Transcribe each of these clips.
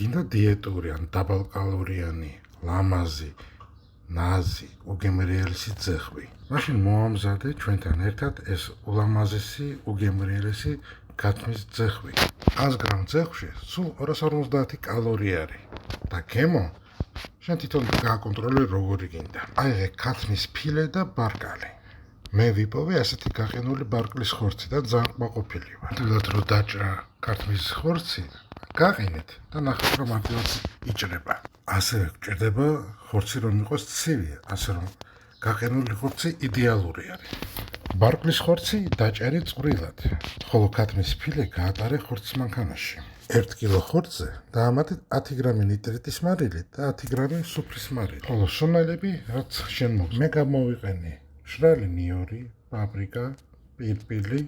გინდა დიეტური ან დაბალკალორიანი, ლამაზი, ნაზი, უგემრიელესი ძეხვი. მაშინ მოამზადე ჩვენთან ერთად ეს ულამაზესი, უგემრიელესი გათმის ძეხვი. 100 გრამ ძეხვში სულ 250 კალორია არის. და გემო შენ თვითონ გააკონტროლე როგორი გინდა. აი ქათმის ფილე და ბარკალი. მე ვიპოვე ასეთი გაყინული ბარკლის ხორცი და ძალიან კმაყოფილი ვარ. თუნდაც რომ დაჭრა ქათმის ხორცი, გაყინეთ და ნახეთ რომ მარტივად იჭრება. ასევე გჭირდება ხორცი რომ იყოს ცივი, ასე რომ გაყინული ხორცი იდეალური არის. ბარკლის ხორცი დაჭერი წვრილად, ხოლო ქათმის ფილე გაატარე ხორცის მანქანაში. 1 კილო ხორცზე დაამატეთ 10 გრამი ნიტრიტის მარილი და 10 გრამი სუფრის მარილი. ხოლო სუნელები, რაც შენ მოგ. მე გამოვიყენე მშრალი ნიორი, პაპრიკა, პირპილი,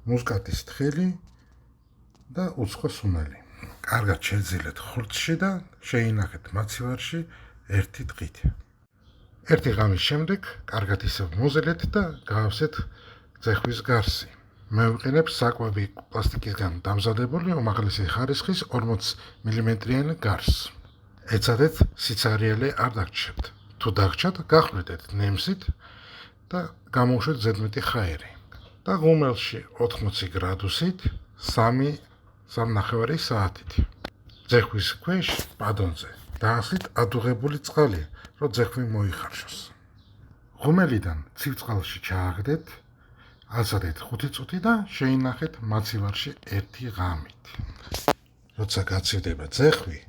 მუსკატის თხილი და უცხო სუნელი. კარგად შეძილეთ ხორცში და შეინახეთ მაცივარში 1 დღით. 1 ღამის შემდეგ კარგად ისევ მოზელეთ და გაავსეთ ძეხვის გარსი. მე ვიყენებ საკვები პლასტიკისგან დამზადებული უმაღლესი ხარისხის 40 მმ-იანი გარსს. ეცადეთ სიცარიელე არ დაგჭირთ. თუ დაგჭათ, გახვიდეთ ნემსით და გამოუშვეთ ზედმეტი ჰაერი. და ღუმელში 80 გრადუსით 3-3.5 საათით. ძეხვის ქვეშ პადონზე დაასხით ადუღებული წყალი, რომ ძეხვი მოიხარშოს. ღუმელიდან ცივ წყალში ჩააგდეთ, აცადეთ 5 წუთი და შეინახეთ მაცივარში 1 ღამით. როცა გაცივდება ძეხვი,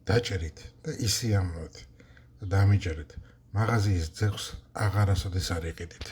დაჭერით და ისიამოვნეთ და დამიჯერეთ. მაღაზიის ძეხვს აღარასოდეს არ იყიდით.